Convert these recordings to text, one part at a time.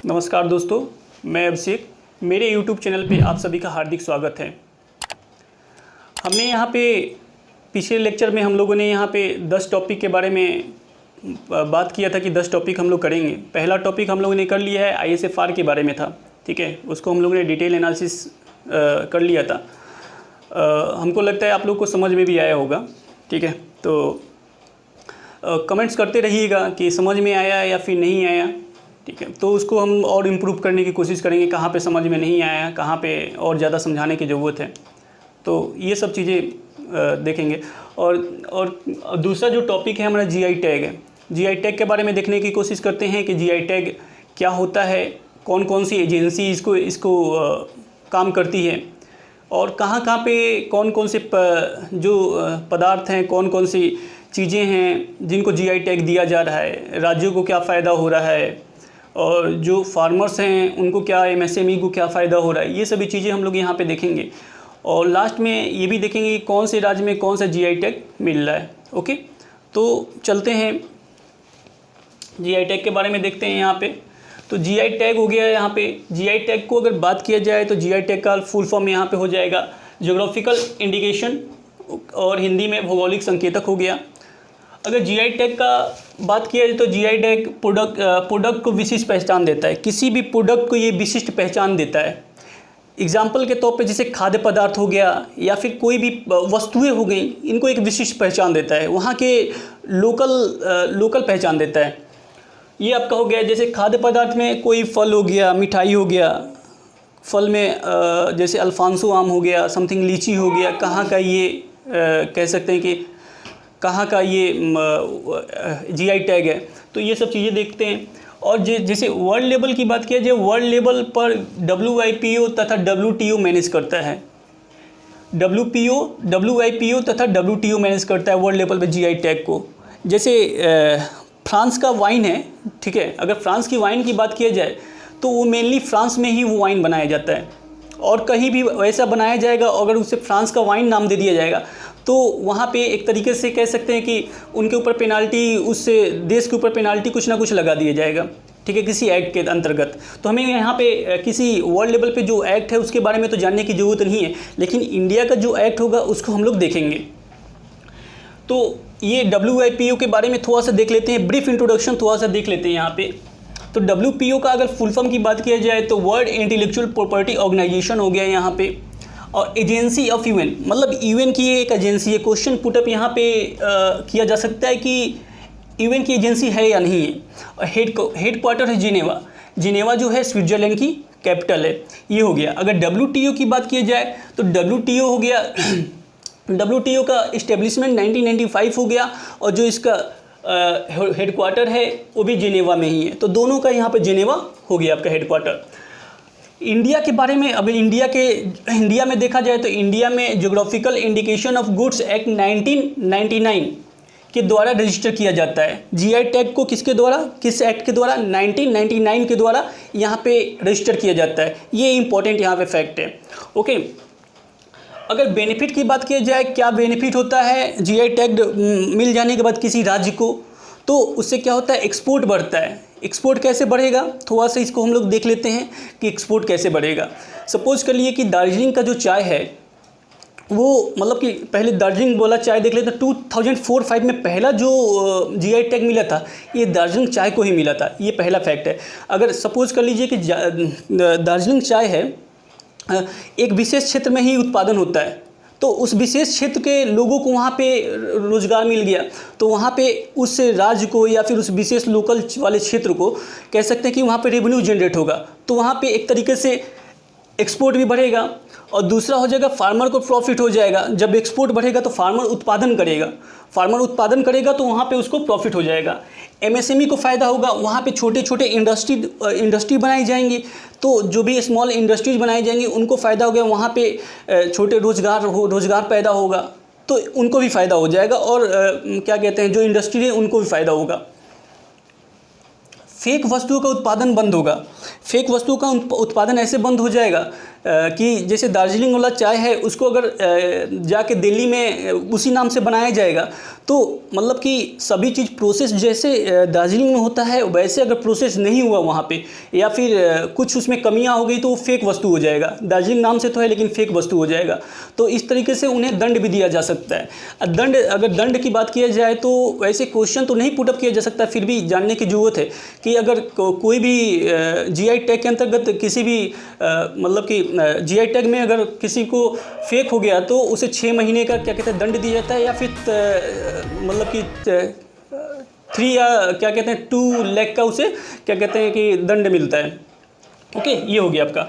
नमस्कार दोस्तों, मैं अभिषेक। मेरे YouTube चैनल पे आप सभी का हार्दिक स्वागत है। हमने यहाँ पे पिछले लेक्चर में हम लोगों ने यहाँ पे 10 टॉपिक के बारे में बात किया था कि 10 टॉपिक हम लोग करेंगे। पहला टॉपिक हम लोगों ने कर लिया है, ISFR के बारे में था, ठीक है। उसको हम लोगों ने डिटेल एनालिसिस कर लिया था। हमको लगता है आप लोग को समझ में भी आया होगा, ठीक है। तो कमेंट्स करते रहिएगा कि समझ में आया या फिर नहीं आया, ठीक है। तो उसको हम और इम्प्रूव करने की कोशिश करेंगे, कहाँ पे समझ में नहीं आया, कहाँ पे और ज़्यादा समझाने की ज़रूरत है। तो ये सब चीज़ें देखेंगे। और दूसरा जो टॉपिक है हमारा GI टैग है। GI टैग के बारे में देखने की कोशिश करते हैं कि GI टैग क्या होता है, कौन कौन सी एजेंसी इसको काम करती है, और कहाँ कहाँ पे कौन कौन से जो पदार्थ हैं, कौन कौन सी चीज़ें हैं जिनको GI टैग दिया जा रहा है, राज्यों को क्या फ़ायदा हो रहा है, और जो फार्मर्स हैं उनको क्या, MSME को क्या फ़ायदा हो रहा है। ये सभी चीज़ें हम लोग यहाँ पे देखेंगे। और लास्ट में ये भी देखेंगे कि कौन से राज्य में कौन सा GI टैग मिल रहा है। ओके, तो चलते हैं GI टैग के बारे में देखते हैं यहाँ पे। तो GI टैग हो गया है यहाँ पे। GI टैग को अगर बात किया जाए तो GI टैग का फुल फॉर्म यहाँ पे हो जाएगा ज्योग्राफिकल इंडिकेशन, और हिंदी में भौगोलिक संकेतक हो गया। अगर GI टैग का बात किया जाए तो GI टैग प्रोडक्ट को विशिष्ट पहचान देता है। किसी भी प्रोडक्ट को ये विशिष्ट पहचान देता है। एग्जाम्पल के तौर पे जैसे खाद्य पदार्थ हो गया या फिर कोई भी वस्तुएं हो गई, इनको एक विशिष्ट पहचान देता है, वहाँ के लोकल पहचान देता है। ये आपका हो गया। जैसे खाद्य पदार्थ में कोई फल हो गया, मिठाई हो गया, फल में जैसे अल्फांसो आम हो गया, समथिंग लीची हो गया, कहाँ का ये कह सकते हैं कि कहाँ का ये GI टैग है। तो ये सब चीज़ें देखते हैं। और जैसे वर्ल्ड लेवल की बात किया जाए, वर्ल्ड लेवल पर WIPO तथा WTO मैनेज करता है। WIPO तथा WTO मैनेज करता है वर्ल्ड लेवल पे GI टैग को। जैसे फ्रांस का वाइन है, ठीक है। अगर फ्रांस की वाइन की बात किया जाए तो वो मेनली फ्रांस में ही वो वाइन बनाया जाता है, और कहीं भी वैसा बनाया जाएगा अगर उसे फ्रांस का वाइन नाम दे दिया जाएगा तो वहाँ पे एक तरीके से कह सकते हैं कि उनके ऊपर पेनाल्टी, उस देश के ऊपर पेनाल्टी कुछ ना कुछ लगा दिया जाएगा, ठीक है, किसी एक्ट के अंतर्गत। तो हमें यहाँ पे किसी वर्ल्ड लेवल पे जो एक्ट है उसके बारे में तो जानने की ज़रूरत नहीं है, लेकिन इंडिया का जो एक्ट होगा उसको हम लोग देखेंगे। तो ये WIPO के बारे में थोड़ा सा देख लेते हैं, ब्रीफ इंट्रोडक्शन थोड़ा सा देख लेते हैं यहाँ पे। तो WPO का अगर फुल फॉर्म की बात किया जाए तो वर्ल्ड इंटेलेक्चुअल प्रॉपर्टी ऑर्गेनाइजेशन हो गया यहाँ पे, और एजेंसी ऑफ UN, मतलब UN की एक एजेंसी है। क्वेश्चन पुटअप यहाँ पे किया जा सकता है कि UN की एजेंसी है या नहीं है। और हेड क्वार्टर है जिनेवा जो है स्विट्ज़रलैंड की कैपिटल है। ये हो गया। अगर WTO की बात की जाए तो WTO हो गया WTO का इस्टेब्लिशमेंट 1995 हो गया, और जो इसका हेड क्वार्टर है वो भी जिनेवा में ही है। तो दोनों का यहाँ पे जिनेवा हो गया आपका हेड क्वार्टर। इंडिया के बारे में, अब इंडिया में देखा जाए तो इंडिया में geographical indication of goods act 1999 के द्वारा रजिस्टर किया जाता है। GI टैग को किसके द्वारा, किस एक्ट के द्वारा, 1999 के द्वारा यहाँ पे रजिस्टर किया जाता है। ये इंपॉर्टेंट यहाँ पे फैक्ट है। ओके, अगर बेनिफिट की बात की जाए, क्या बेनिफिट होता है GI टैग मिल जाने के बाद किसी राज्य को, तो उससे क्या होता है, एक्सपोर्ट बढ़ता है। एक्सपोर्ट कैसे बढ़ेगा, थोड़ा सा इसको हम लोग देख लेते हैं कि एक्सपोर्ट कैसे बढ़ेगा। सपोज कर लिए कि दार्जिलिंग का जो चाय है वो, मतलब कि पहले दार्जिलिंग वाला चाय देख लेते हैं। 2004-05 में पहला जो GI टैग मिला था ये दार्जिलिंग चाय को ही मिला था। ये पहला फैक्ट है। अगर सपोज कर लीजिए कि दार्जिलिंग चाय है, एक विशेष क्षेत्र में ही उत्पादन होता है, तो उस विशेष क्षेत्र के लोगों को वहाँ पे रोज़गार मिल गया, तो वहाँ पे उस राज्य को या फिर उस विशेष लोकल वाले क्षेत्र को कह सकते हैं कि वहाँ पे रेवेन्यू जनरेट होगा। तो वहाँ पे एक तरीके से एक्सपोर्ट भी बढ़ेगा, और दूसरा हो जाएगा फार्मर को प्रॉफिट हो जाएगा। जब एक्सपोर्ट बढ़ेगा तो फार्मर उत्पादन करेगा तो वहाँ पे उसको प्रॉफिट हो जाएगा। MSME को फ़ायदा होगा, वहाँ पे छोटे छोटे इंडस्ट्री बनाई जाएंगी, तो जो भी स्मॉल इंडस्ट्रीज बनाई जाएंगी उनको फ़ायदा हो गया, वहाँ पे छोटे रोज़गार पैदा होगा, तो उनको भी फ़ायदा हो जाएगा। और क्या कहते हैं, जो इंडस्ट्री है उनको भी फ़ायदा होगा। फेक वस्तुओं का उत्पादन बंद होगा। फेक वस्तुओं का उत्पादन ऐसे बंद हो जाएगा कि जैसे दार्जिलिंग वाला चाय है उसको अगर जाके दिल्ली में उसी नाम से बनाया जाएगा तो मतलब कि सभी चीज़ प्रोसेस जैसे दार्जिलिंग में होता है वैसे अगर प्रोसेस नहीं हुआ वहाँ पे या फिर कुछ उसमें कमियां हो गई तो वो फेक वस्तु हो जाएगा। दार्जिलिंग नाम से तो है लेकिन फेक वस्तु हो जाएगा। तो इस तरीके से उन्हें दंड भी दिया जा सकता है। अगर दंड की बात किया जाए तो वैसे क्वेश्चन तो नहीं पुटअप किया जा सकता, फिर भी जानने की ज़रूरत है कि अगर कोई भी GI टैग के अंतर्गत किसी भी मतलब कि GI टैग में अगर किसी को फेक हो गया तो उसे 6 महीने का क्या कहते हैं दंड दिया जाता है या फिर मतलब कि 3 या क्या कहते हैं 2 लाख का उसे क्या कहते हैं कि दंड मिलता है। ओके, ये हो गया आपका।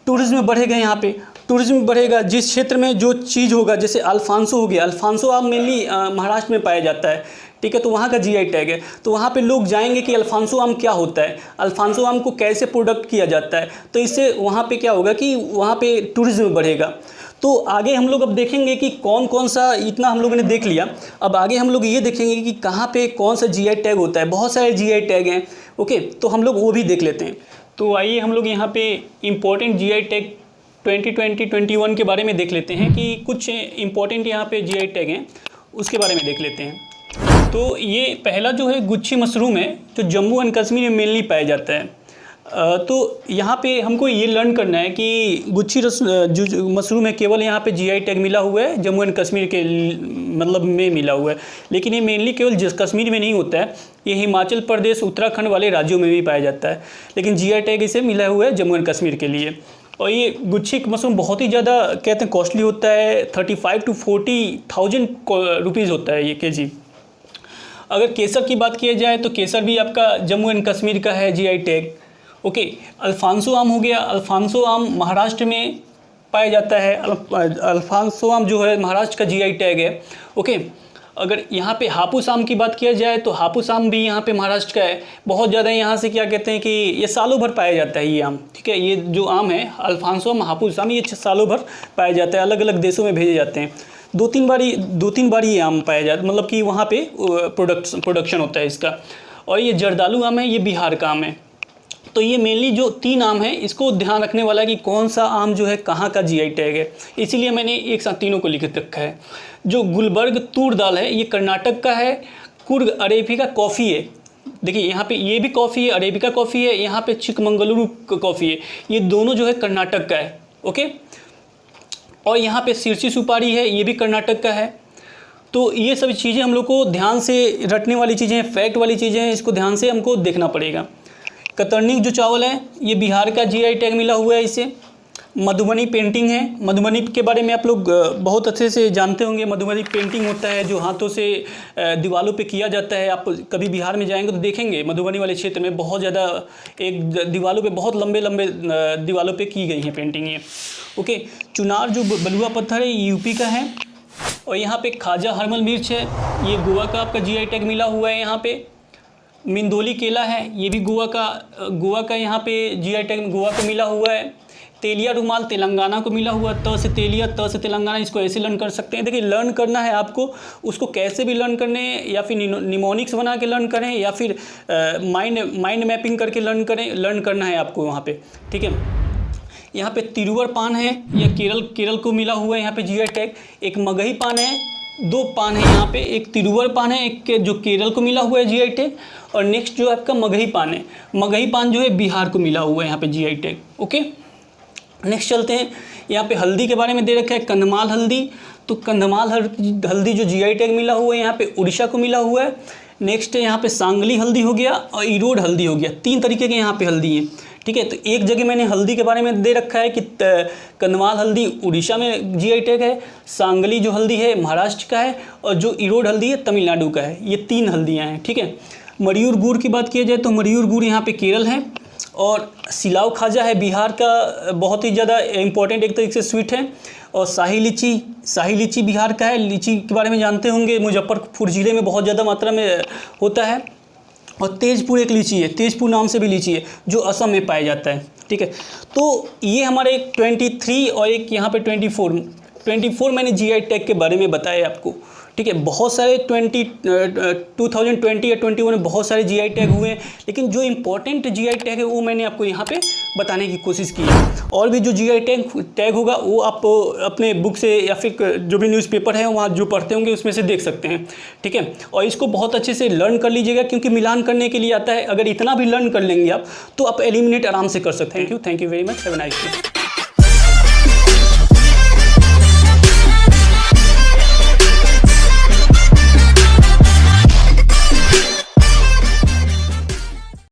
टूरिज्म बढ़ेगा, यहाँ पे टूरिज्म बढ़ेगा जिस क्षेत्र में जो चीज़ होगा, जैसे अल्फांसो हो गया। अल्फांसो आम मेनली महाराष्ट्र में पाया जाता है, ठीक है, तो वहाँ का GI टैग है, तो वहाँ पे लोग जाएंगे कि अल्फांसो आम क्या होता है, अल्फांसो आम को कैसे प्रोडक्ट किया जाता है, तो इससे वहाँ पे क्या होगा कि वहाँ पे टूरिज्म बढ़ेगा। तो आगे हम लोग अब देखेंगे कि कौन कौन सा, इतना हम लोगों ने देख लिया, अब आगे हम लोग ये देखेंगे कि कहाँ पे कौन सा GI टैग होता है। बहुत सारे GI टैग हैं, ओके, तो हम लोग वो भी देख लेते हैं। तो आइए हम लोग यहाँ पे इम्पोर्टेंट GI टैग 2020-21 के बारे में देख लेते हैं कि कुछ इम्पोर्टेंट यहाँ पे GI टैग हैं उसके बारे में देख लेते हैं। तो ये पहला जो है गुच्छी मशरूम है जो जम्मू एंड कश्मीर में मेनली पाया जाता है। तो यहाँ पे हमको ये लर्न करना है कि गुच्छी जो मशरूम है केवल यहाँ पे GI टैग मिला हुआ है जम्मू एंड कश्मीर के मतलब में मिला हुआ है, लेकिन ये मेनली केवल कश्मीर में नहीं होता है, ये हिमाचल प्रदेश उत्तराखंड वाले राज्यों में भी पाया जाता है, लेकिन GI टैग इसे मिला हुआ है जम्मू एंड कश्मीर के लिए। और ये गुच्छी मशरूम बहुत ही ज़्यादा कहते हैं कॉस्टली होता है, 35 to 40,000 रुपीज़ होता है ये kg। अगर केसर की बात किया जाए तो केसर भी आपका जम्मू एंड कश्मीर का है GI टैग। ओके, अल्फांसो आम हो गया, अल्फांसो आम महाराष्ट्र में पाया जाता है, अल्फांसो आम जो है महाराष्ट्र का GI टैग है। ओके, अगर यहाँ पे हापुस आम की बात किया जाए तो हापुस आम भी यहाँ पे महाराष्ट्र का है, बहुत ज़्यादा यहाँ से क्या कहते हैं कि ये सालों भर पाया जाता है ये आम, ठीक है, ये जो आम है अल्फांसो आम, हापुस आम, ये सालों भर पाया जाता है, अलग अलग देशों में भेजे जाते हैं। दो तीन बार ये आम पाया जाता है, मतलब कि वहाँ पे प्रोडक्शन होता है इसका। और ये जर्दालू आम है, ये बिहार का आम है। तो ये मेनली जो 3 आम है इसको ध्यान रखने वाला है कि कौन सा आम जो है कहाँ का GI टैग है, इसीलिए मैंने एक साथ तीनों को लिख रखा है। जो गुलबर्ग तूर दाल है ये कर्नाटक का है, कुर्ग अरेबिका कॉफ़ी है, देखिए यहाँ पे ये भी कॉफ़ी है, अरेबिका कॉफ़ी है, यहाँ पे चिकमंगलुरु कॉफ़ी है, ये दोनों जो है कर्नाटक का है। ओके, और यहाँ पे सिरसी सुपारी है, ये भी कर्नाटक का है। तो ये सभी चीज़ें हम लोग को ध्यान से रटने वाली चीज़ें हैं, फैक्ट वाली चीज़ें हैं, इसको ध्यान से हमको देखना पड़ेगा। कतरनी जो चावल है ये बिहार का GI टैग मिला हुआ है इसे। मधुबनी पेंटिंग है, मधुबनी के बारे में आप लोग बहुत अच्छे से जानते होंगे। मधुबनी पेंटिंग होता है जो हाथों से दीवारों पे किया जाता है। आप कभी बिहार में जाएंगे तो देखेंगे मधुबनी वाले क्षेत्र में बहुत ज़्यादा एक दीवारों पे बहुत लंबे लंबे दीवारों पे की गई हैं पेंटिंग ये। ओके, चुनार जो बलुआ पत्थर है ये UP का है। और यहाँ पे खाजा हरमल मिर्च है, ये गोवा का आपका GI टैग मिला हुआ है। यहाँ पे मिंदोली केला है, ये भी गोवा का यहाँ पे GI टैग गोवा को मिला हुआ है। तेलिया रुमाल तेलंगाना को मिला हुआ, त से तेलिया त से तेलंगाना, इसको ऐसे लर्न कर सकते हैं। देखिए लर्न करना है आपको, उसको कैसे भी लर्न करने, या फिर निमोनिक्स बना के लर्न करें या फिर माइंड मैपिंग करके लर्न करना है आपको वहाँ पे, ठीक है। यहाँ पे तिरुवर पान है, यह केरल को मिला हुआ है यहाँ पे GI टैग। एक मगही पान है, 2 पान है यहाँ पे, एक तिरुवर पान है, एक जो केरल को मिला हुआ है GI टैग, और नेक्स्ट जो आपका मगही पान है, मगही पान जो है बिहार को मिला हुआ है यहाँ पे GI टैग। ओके, नेक्स्ट चलते हैं। यहाँ पे हल्दी के बारे में दे रखा है, कंधमाल हल्दी। तो कंधमाल हल्दी जो GI टैग मिला हुआ है यहाँ पे उड़ीसा को मिला हुआ है। नेक्स्ट है यहाँ पे सांगली हल्दी हो गया और ईरोड हल्दी हो गया। 3 तरीके के यहाँ पे हल्दी हैं, ठीक है। तो एक जगह मैंने हल्दी के बारे में दे रखा है कि कंधमाल हल्दी उड़ीसा में GI टैग है, सांगली जो हल्दी है महाराष्ट्र का है, और जो ईरोड हल्दी है तमिलनाडु का है। ये 3 हल्दियाँ हैं, ठीक है। मयूर गुड़ की बात किया जाए तो मयूर गुड़ यहाँ पे केरल है, और सिलाव खाजा है बिहार का, बहुत ही ज़्यादा इम्पोर्टेंट एक तरीके से स्वीट है। और शाही लीची बिहार का है। लीची के बारे में जानते होंगे, मुजफ्फरपुर ज़िले में बहुत ज़्यादा मात्रा में होता है। और तेजपुर एक लीची है, तेजपुर नाम से भी लीची है जो असम में पाया जाता है, ठीक है। तो ये हमारे 23 और एक यहाँ पे 24 मैंने GI टैग के बारे में बताया आपको, ठीक है। बहुत सारे 2020 या 21 में बहुत सारे GI टैग हुए हैं, लेकिन जो इंपॉर्टेंट GI टैग है वो मैंने आपको यहाँ पे बताने की कोशिश की है। और भी जो GI टैग होगा वो आप अपने बुक से या फिर जो भी न्यूज़पेपर है वहाँ जो पढ़ते होंगे उसमें से देख सकते हैं, ठीक है। और इसको बहुत अच्छे से लर्न कर लीजिएगा, क्योंकि मिलान करने के लिए आता है। अगर इतना भी लर्न कर लेंगे आप तो आप एलिमिनेट आराम से कर सकते हैं। Thank you very much, have a nice day.